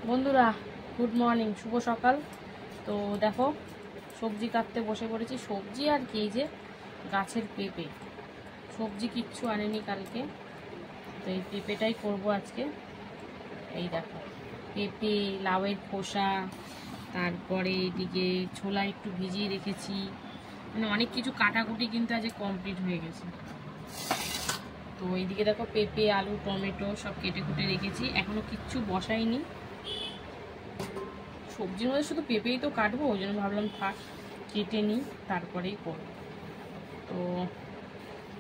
বন্ধুরা good morning, শুভ সকাল। তো দেখো সবজি কাটতে বসে পড়েছি। সবজি আর কি, যে গাছের পেঁপে, সবজি কিচ্ছু আনেনি কালকে, তো এই পেঁপেটাই করব আজকে। এই দেখো পেঁপে, লাউয়ের খোসা, তারপরে এদিকে ছোলা একটু ভিজিয়ে রেখেছি, মানে অনেক কিছু কাটাকুটি কিন্তু আজ কমপ্লিট হয়ে গেছে। তো এইদিকে দেখো পেঁপে, আলু, টমেটো সব কেটে কুটে রেখেছি, এখনো কিচ্ছু বসাইনি। সবজির মধ্যে শুধু পেঁপেই তো কাটবো, ওই জন্য ভাবলাম থাক কেটে নিই তারপরেই করব। তো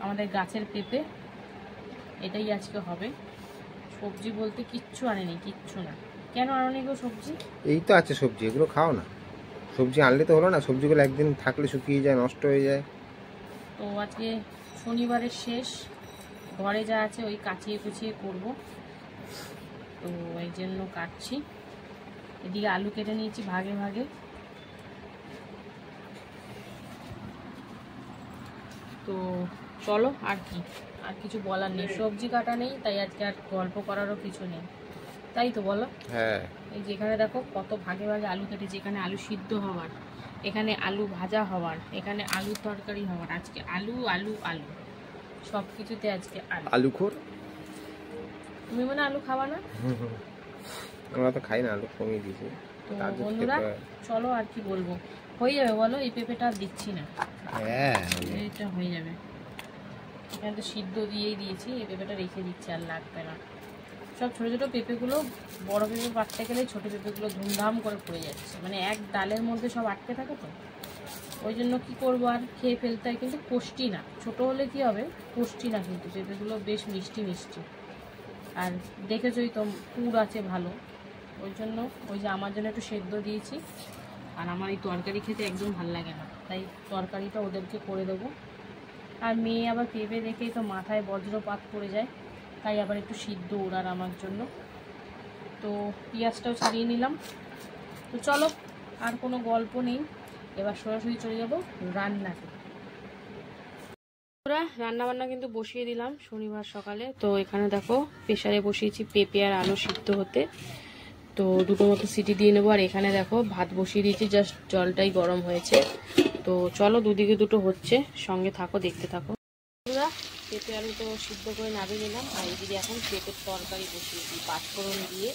আমাদের গাছের পেঁপে এটাই আজকে হবে। সবজি বলতে কিচ্ছু আনেনি, কিচ্ছু না। কেন আনেনি গো সবজি? এই তো আছে সবজি, এগুলো খাও না। সবজি আনলে তো হলো না, সবজিগুলো একদিন থাকলে শুকিয়ে যায়, নষ্ট হয়ে যায়। তো আজকে শনিবারের শেষ, ঘরে যা আছে ওই কাচিয়ে কুচিয়ে করব, তো এই জন্য কাটছি। এদিকে আলু কেটে নিয়েছি ভাগে ভাগে। তো চলো, আর কি, আর কিছু বলার নেই, সবজি কাটা নেই, তাই আজকে আর গল্প করারও কিছু নেই, তাই তো বলো? হ্যাঁ, এই যেখানে দেখো কত ভাগে ভাগে আলু কেটেছি, এখানে আলু সিদ্ধ হওয়ার, এখানে আলু ভাজা হওয়ার, এখানে আলু তরকারি হওয়ার, আজকে আলু আলু আলু, সব কিছুতে আজকে আলু। আলুখোর। তুমি মনে আলু খাওয়া না? আমরা তো খাই না, আলু কমিয়ে দিয়েছি। তো বন্ধুরা চলো, আর কি বলবো, হয়ে যাবে বলো, এই পেঁপেটা আর দিচ্ছি না। হ্যাঁ, এটা হয়ে যাবে, এখানে তো সিদ্ধ দিয়েই দিয়েছি, এই পেঁপেটা রেখে দিচ্ছি, আর লাগবে না। সব ছোটো ছোটো পেঁপেগুলো বড় পেঁপে পাড়তে গেলে ছোটো পেঁপেগুলো ধুমধাম করে পড়ে যাচ্ছে, মানে এক ডালের মধ্যে সব আটকে থাকে, তো ওই জন্য কী করবো, আর খেয়ে ফেলতে হয়। কিন্তু পুষ্টি না, ছোটো হলে কী হবে, পুষ্টি না, কিন্তু পেঁপেগুলো বেশ মিষ্টি মিষ্টি, আর দেখেছই তো পুর আছে ভালো, ওই জন্য ওই যে আমার জন্য একটু সেদ্ধ দিয়েছি। আর আমার এই তরকারি খেতে একদম ভালো লাগে না, তাই তরকারিটা ওদেরকে করে দেবো। আর মেয়ে আবার পেঁপে দেখেই তো মাথায় বজ্রপাত পড়ে যায়, তাই আবার একটু সিদ্ধ ওড়ার আমার জন্য। তো পেঁয়াজটাও ছাড়িয়ে নিলাম। তো চলো, আর কোনো গল্প নেই, এবার সরাসরি চলে যাব রান্নাতে। রান্না বান্না কিন্তু বসিয়ে দিলাম শনিবার সকালে। তো এখানে দেখো প্রেসারে বসিয়েছি পেঁপে আর আলু সিদ্ধ হতে, তো দুটো মতো সিটি দিয়ে নেবো। আর এখানে দেখো ভাত বসিয়ে দিয়েছি, জাস্ট জলটাই গরম হয়েছে। তো চলো, দুদিকে দুটো হচ্ছে, সঙ্গে থাকো, দেখতে থাকো। পেঁপে আলু তো সিদ্ধ করে নামিয়ে নিলাম, আর এইদিকে এখন পেঁপের তরকারি বসিয়েছি, পাঁচফোড়ন দিয়ে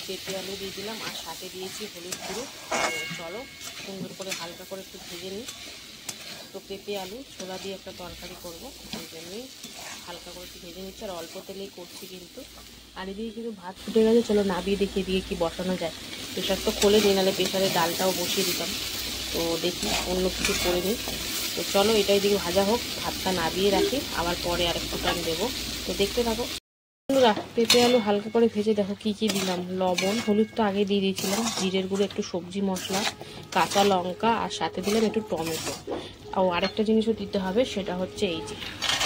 পেঁপে আলু দিয়ে দিলাম, আর সাথে দিয়েছি হলুদ গুঁড়ো। তো চলো সুন্দর করে হালকা করে একটু ভেজে নিই। তো পেঁপে আলু ছোলা দিয়ে একটা তরকারি করবো, ওই জন্যই হালকা করে একটু ভেজে নিচ্ছি, আর অল্প তেলেই করছি কিন্তু। আর এদিকে কিন্তু ভাত ফুটে গেছে, চলো নাবিয়ে দেখিয়ে দিয়ে কি বসানো যায়। প্রেশার তো খোলে দিই, নাহলে প্রেশারে ডালটাও বসিয়ে দিতাম। তো দেখি অন্য কিছু করে নিই। তো চলো এটাই দিকে ভাজা হোক, ভাতটা নাবিয়ে রাখি, আবার পরে আরেকটু টান দেবো। তো দেখতে থাকো বন্ধুরা। পেঁপে আলু হালকা করে ভেজে দেখো কি কি দিলাম। লবণ, হলুদ তো আগে দিয়ে দিয়েছিলাম, জিরের গুঁড়ো, একটু সবজি মশলা, কাঁচা লঙ্কা, আর সাথে দিলাম একটু টমেটো। আর আরেকটা জিনিসও দিতে হবে, সেটা হচ্ছে এই যে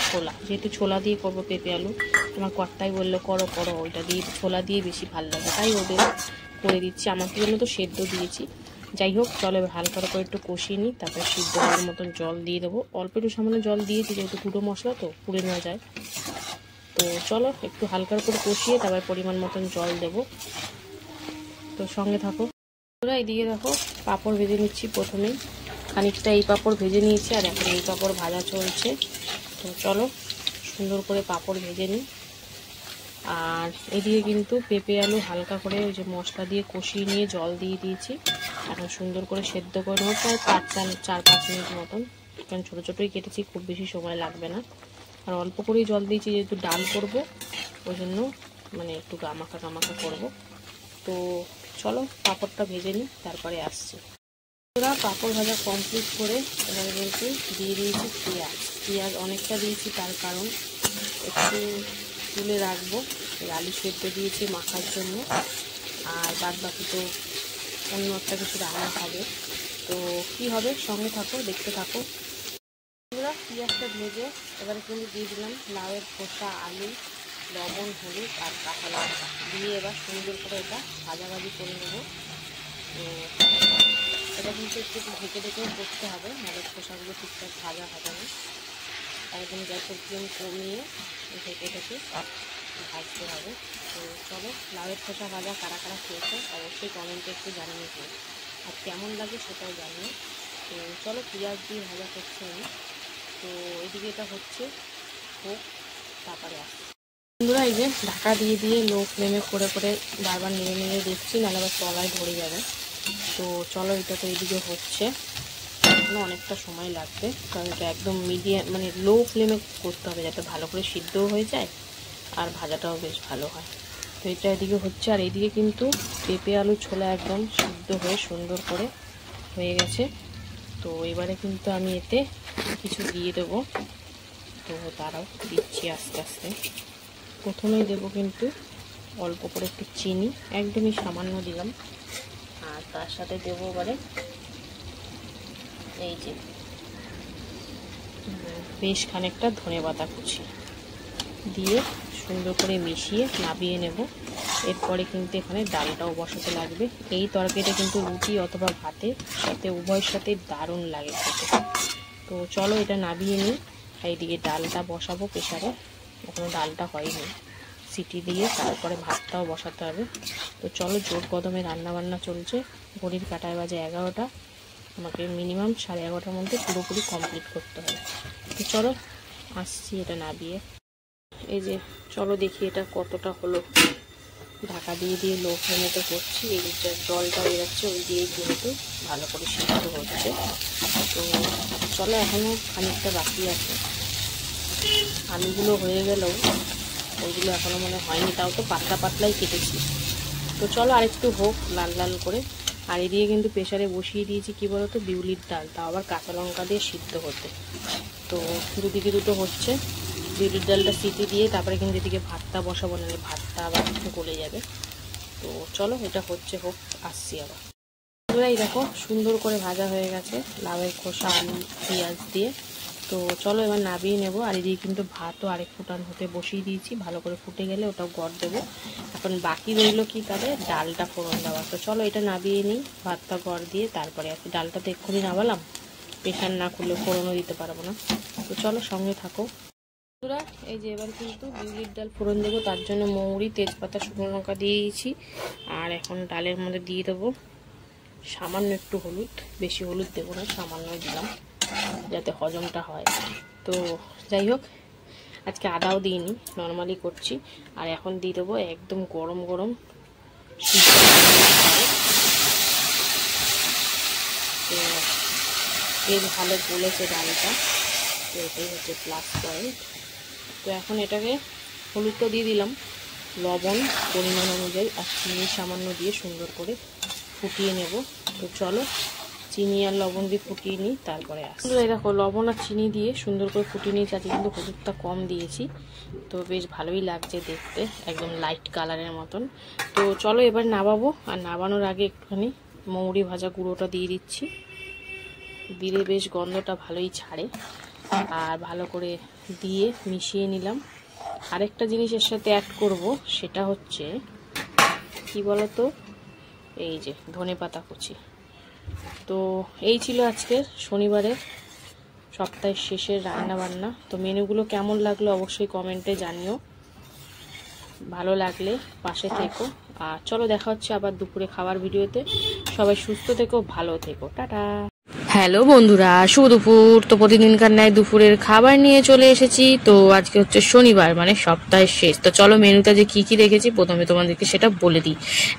ছোলা, যেহেতু ছোলা দিয়ে করবো পেঁপে আলু। আমার কর্তাই বললো করো করো, ওইটা দিয়ে ছোলা দিয়ে বেশি ভালো লাগে, তাই ওদের করে দিচ্ছি। আমার জন্য তো সেদ্ধ দিয়েছি। যাই হোক চলো, এবার হালকা করে একটু কষিয়ে নিই, তারপরে সিদ্ধ হওয়ার মতন জল দিয়ে দেবো। অল্প একটু সামান্য জল দিয়েছি, যেহেতু গুঁড়ো মশলা তো পুড়ে নেওয়া যায়। তো চলো একটু হালকা করে কষিয়ে তারপর পরিমাণ মতন জল দেব। তো সঙ্গে থাকো। এইদিকে দেখো পাঁপড় ভেজে নিচ্ছি। প্রথমেই খানিকটা এই পাঁপড় ভেজে নিয়েছি, আর এখন এই পাঁপড় ভাজা চলছে। তো চলো সুন্দর করে পাঁপড় ভেজে নিই। আর এদিকে কিন্তু পেঁপে আলু হালকা করে ওই যে মশলা দিয়ে কষিয়ে নিয়ে জল দিয়ে দিয়েছি। এখন সুন্দর করে সেদ্ধ করে নেবো, প্রায় 4-5 মিনিট মতন, কারণ ছোটো ছোটোই কেটেছি, খুব বেশি সময় লাগবে না। আর অল্প করেই জল দিয়েছি, যেহেতু ডাল করব, ওই জন্য মানে একটু গামাখা গামাখা করব। তো চলো পাঁপড়টা ভেজে নিই, তারপরে আসছি। পাঁপড় ভাজা কমপ্লিট করে এবারে কিন্তু দিয়ে দিয়েছি পেঁয়াজ অনেকটা দিয়েছি, তার কারণ একটু তুলে রাখবো, এই আলু সেদ্ধ দিয়েছি মাখার জন্য, আর বাদ বাকি তো অন্য একটা কিছু রান্না হবে। তো কি হবে, সঙ্গে থাকো, দেখতে থাকো। পেঁয়াজটা ভেজে এবারে কিন্তু দিয়ে দিলাম লাউয়ের খোসা, আলু, লবণ, হলুদ আর কাঁচা লঙ্কা দিয়ে এবার সুন্দর করে এটা ভাজাভাজি করে নেব। তো এটা কিন্তু একটু ঢেকে ঢেকেও করতে হবে, নাহলে খোসাগুলো ঠিকঠাক ভাজা হবে না। একদম গ্যাসের ফ্লেম কমিয়ে ঢেকে ঢেকে ভাজতে হবে। তো চলো, লাউয়ের খোসা ভাজা কারা কারা খেয়েছে অবশ্যই কমেন্টে একটু জানিয়ে দিও, আর কেমন লাগে সেটাও জানিও। তো চলো, পেঁয়াজ দিয়ে ভাজা করছি আমি। তো এদিকে এটা হচ্ছে, হোক, তারপরে আসছি। বন্ধুরা এই যে ঢাকা দিয়ে দিয়ে লো ফ্লেমে করে করে বারবার নেড়ে নেড়ে দিচ্ছি, নাহলে আবার তলায় ধরে যাবে। তো চলো, এটা তো এদিকে হচ্ছে, এখনো অনেকটা সময় লাগবে, কারণ এটা একদম মিডিয়াম মানে লো ফ্লেমে করতে হবে, যাতে ভালো করে সিদ্ধও হয়ে যায় আর ভাজাটাও বেশ ভালো হয়। তো এটা এদিকে হচ্ছে, আর এইদিকে কিন্তু পেঁপে আলু ছোলা একদম সিদ্ধ হয়ে সুন্দর করে হয়ে গেছে। তো এবারে কিন্তু আমি এতে কিছু দিয়ে দেবো, তো তারাও দিচ্ছি আস্তে আস্তে। প্রথমেই দেবো কিন্তু অল্প করে একটু চিনি, একদমই সামান্য দিলাম, আর তার সাথে দেবো এবারে এই যে বেশ খানিকটা ধনেপাতা কুচি দিয়ে সুন্দর করে মিশিয়ে নামিয়ে নেব। এরপরে কিন্তু এখানে ডালটাও বসাতে লাগবে। এই তরকারিটা কিন্তু রুটি অথবা ভাতে সাথে উভয়ের সাথে দারুণ লাগে খেতে। তো চলো, এটা নামিয়ে নিই। এইদিকে ডালটা বসাবো প্রেসারে, এখনো ডালটা হয়নি, সিটি দিয়ে তারপরে ভাতটাও বসাতে হবে। তো চলো, জোর কদমে রান্নাবান্না চলছে। ঘড়ির কাঁটায় বাজে 11টা, আমাকে মিনিমাম 11:30টার মধ্যে পুরোপুরি কমপ্লিট করতে হবে। তো চলো আসছি এটা নামিয়ে। এই যে চলো দেখি এটা কতটা হলো। ঢাকা দিয়ে দিয়ে লো ফ্লেমেতে করছি, এই যে জলটা বেরোচ্ছে ওই দিয়ে কিন্তু ভালো করে সিদ্ধ হচ্ছে। তো চলো, এখনও খানিকটা বাকি আছে, আলুগুলো হয়ে গেলেও ওইগুলো এখনও মনে হয়নি, তাও তো পাতলা পাতলাই কেটেছি। তো চলো আরেকটু হোক লাল লাল করে। আর এদিকে কিন্তু প্রেসারে বসিয়ে দিয়েছি কি বলতো, বিউলির ডাল, তাও আবার কাঁচা লঙ্কা দিয়ে সিদ্ধ হতে। তো দুদিকে দুটো হচ্ছে, বিউলির ডালটা সিটি দিয়ে তারপরে কিন্তু এদিকে ভাতটা বসাবো, নাহলে ভাতটা আবার গলে যাবে। তো চলো, এটা হচ্ছে, হোক, আসছি আবার। এই দেখো সুন্দর করে ভাজা হয়ে গেছে লাউয়ের খোসা আলু পেঁয়াজ দিয়ে। তো চলো এবার নামিয়ে নেব। আর এদিকে কিন্তু ভাতও আরেক ফুটান হতে বসিয়ে দিয়েছি, ভালো করে ফুটে গেলে ওটাও গড় দেবো। এখন বাকি রইলো কি তাহলে ডালটা ফোড়ন দেওয়া। তো চলো এটা নামিয়ে নিই, ভাতটা গড় দিয়ে তারপরে আসি। ডালটা তো এক্ষুনি নামালাম, প্রেশার না খুললে ফোড়নও দিতে পারবো না। তো চলো সঙ্গে থাকো। এই যে এবার কিন্তু বিউলির ডাল ফোড়ন দেবো, তার জন্য মৌরি, তেজপাতা, শুকনো লঙ্কা দিয়ে দিয়েছি। আর এখন ডালের মধ্যে দিয়ে দেবো সামান্য একটু হলুদ, বেশি হলুদ দেবো না, সামান্যই দিলাম যাতে হজমটা হয়। তো যাই হোক, আজকে আদাও দিইনি, নর্মালি করছি। আর এখন দিয়ে দেবো একদম গরম গরম তো বেশ ভালো গলেছে ডালটা, তো এটাই হচ্ছে প্লাস পয়েন্ট। তো এখন এটাকে হলুদটা দিয়ে দিলাম, লবণ পরিমাণ অনুযায়ী আর চিনি সামান্য দিয়ে সুন্দর করে ফুটিয়ে নেব। তো চলো চিনি আর লবণ দিয়ে ফুটিয়ে নিই, তারপরে আসি। দেখো লবণ আর চিনি দিয়ে সুন্দর করে ফুটিয়ে নিয়েছি, আজকে কিন্তু হলুদটা কম দিয়েছি, তো বেশ ভালোই লাগছে দেখতে, একদম লাইট কালারের মতন। তো চলো এবার নামাবো। আর নামানোর আগে একটুখানি মৌরি ভাজা গুঁড়োটা দিয়ে দিচ্ছি, দিলে বেশ গন্ধটা ভালোই ছাড়ে। আর ভালো করে দিয়ে মিশিয়ে নিলাম। আরেকটা জিনিস এর সাথে অ্যাড করব, সেটা হচ্ছে কি বলতো, এই যে ধনেপাতা কুচি। তো এই ছিল আজকের শনিবারের সপ্তাহের শেষের রান্না বান্না। তো মেনুগুলো কেমন লাগলো অবশ্যই কমেন্টে জানিও, ভালো লাগলে পাশে থেকো। আর চলো দেখা হচ্ছে আবার দুপুরে খাবার ভিডিওতে। সবাই সুস্থ থেকো, ভালো থেকো, টাটা। হ্যালো বন্ধুরা, শুভ দুপুর। তো প্রতিদিনকার ন্যায় দুপুরের খাবার নিয়ে চলে এসেছি। তো আজকে হচ্ছে শনিবার, মানে সপ্তাহের শেষ। তো চলো মেনুতে যে কি কি রেখেছি প্রথমে তোমাদেরকে সেটা বলে দিই।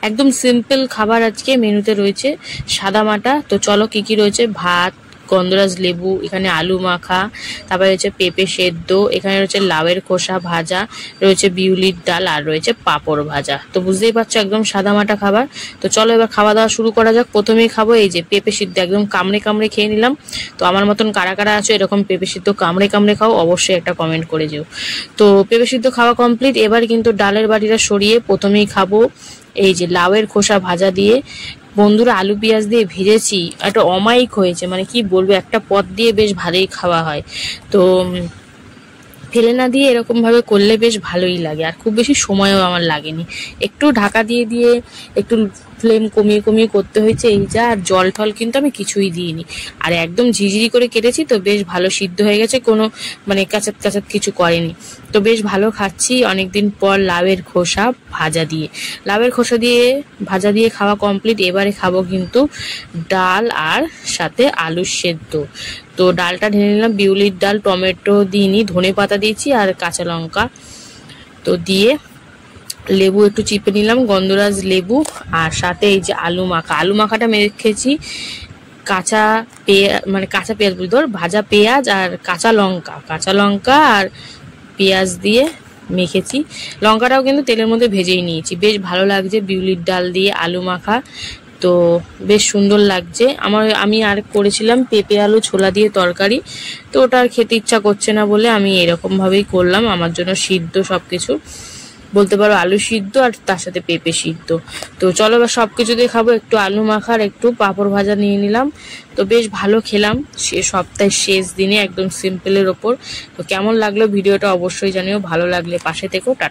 একদম সিম্পল খাবার আজকে মেনুতে রয়েছে, সাদা মাটা। তো চলো কি কি রয়েছে, ভাত, গন্ধরাজ লেবু, এখানে আলু মাখা, তারপরে রয়েছে পেঁপে সেদ্ধ, এখানে রয়েছে লাউয়ের খোসা ভাজা, রয়েছে বিউলির ডাল, আর রয়েছে পাঁপড় ভাজা। তো বুঝতেই পারছো একদম সাদামাটা খাবার। তো চলো এবার খাওয়া দাওয়া শুরু করা যাক। প্রথমেই খাবো এই যে পেঁপে সিদ্ধ, একদম কামড়ে কামড়ে খেয়ে নিলাম। তো আমার মতন কারা কারা আছো এরকম পেঁপে সিদ্ধ কামড়ে কামড়ে খাও, অবশ্যই একটা কমেন্ট করে যেও। তো পেঁপে সিদ্ধ খাওয়া কমপ্লিট। এবার কিন্তু ডালের বাটিটা সরিয়ে প্রথমেই খাবো এই যে লাউয়ের খোসা ভাজা দিয়ে, বন্ধুরা আলু পেঁয়াজ দিয়ে ভেজেছি, একটা অমায়িক হয়েছে, মানে কি বলবো, একটা পদ দিয়ে বেশ ভালোই খাওয়া হয়। তো ফেলে না দিয়ে এরকম ভাবে করলে বেশ ভালোই লাগে, আর খুব বেশি সময়ও আমার লাগেনি। একটু ঢাকা দিয়ে দিয়ে একটু ফ্লেম কমিয়ে কমিয়ে করতে হয়েছে এই যা। আর জল টল কিন্তু আমি কিছুই দিইনি, আর একদম ঝিঝিরি করে কেটেছি, তো বেশ ভালো সিদ্ধ হয়ে গেছে, কোনো মানে কাঁচাত কাঁচাত কিছু করেনি। তো বেশ ভালো খাচ্ছি অনেকদিন পর লাউয়ের খোসা ভাজা দিয়ে। লাউয়ের খোসা দিয়ে ভাজা দিয়ে খাওয়া কমপ্লিট। এবারে খাবো কিন্তু ডাল আর সাথে আলু সেদ্ধ। তো ডালটা ঢেলে নিলাম, বিউলির ডাল, টমেটো দিইনি, ধনে পাতা দিয়েছি আর কাঁচা লঙ্কা তো দিয়ে, লেবু একটু চিপে নিলাম, গন্ধরাজ লেবু, আর সাথে এই যে আলু মাখা। আলু মাখাটা মেখেছি কাঁচা পেঁয়াজ, মানে কাঁচা পেঁয়াজ বলতে ভাজা পেঁয়াজ আর কাঁচা লঙ্কা আর পেঁয়াজ দিয়ে মেখেছি। লঙ্কাটাও কিন্তু তেলের মধ্যে ভেজেই নিয়েছি। বেশ ভালো লাগছে বিউলির ডাল দিয়ে আলু মাখা, তো বেশ সুন্দর লাগছে। আমি আর করেছিলাম পেঁপে আলু ছোলা দিয়ে তরকারি, তো ওটা আর খেতে ইচ্ছা করছে না বলে আমি এরকম ভাবেই করলাম। আমার জন্য সিদ্ধ সবকিছু, বলতে পারো আলু সিদ্ধ আর তার সাথে পেঁপে সিদ্ধ। তো চলো এবার সবকিছু দিয়ে খাবো। একটু আলু মাখার একটু পাঁপড় ভাজা নিয়ে নিলাম। তো বেশ ভালো খেলাম সপ্তাহের শেষ দিনে, একদম সিম্পলের ওপর। তো কেমন লাগলো ভিডিওটা অবশ্যই জানিও, ভালো লাগলে পাশে থেকো। টাটা।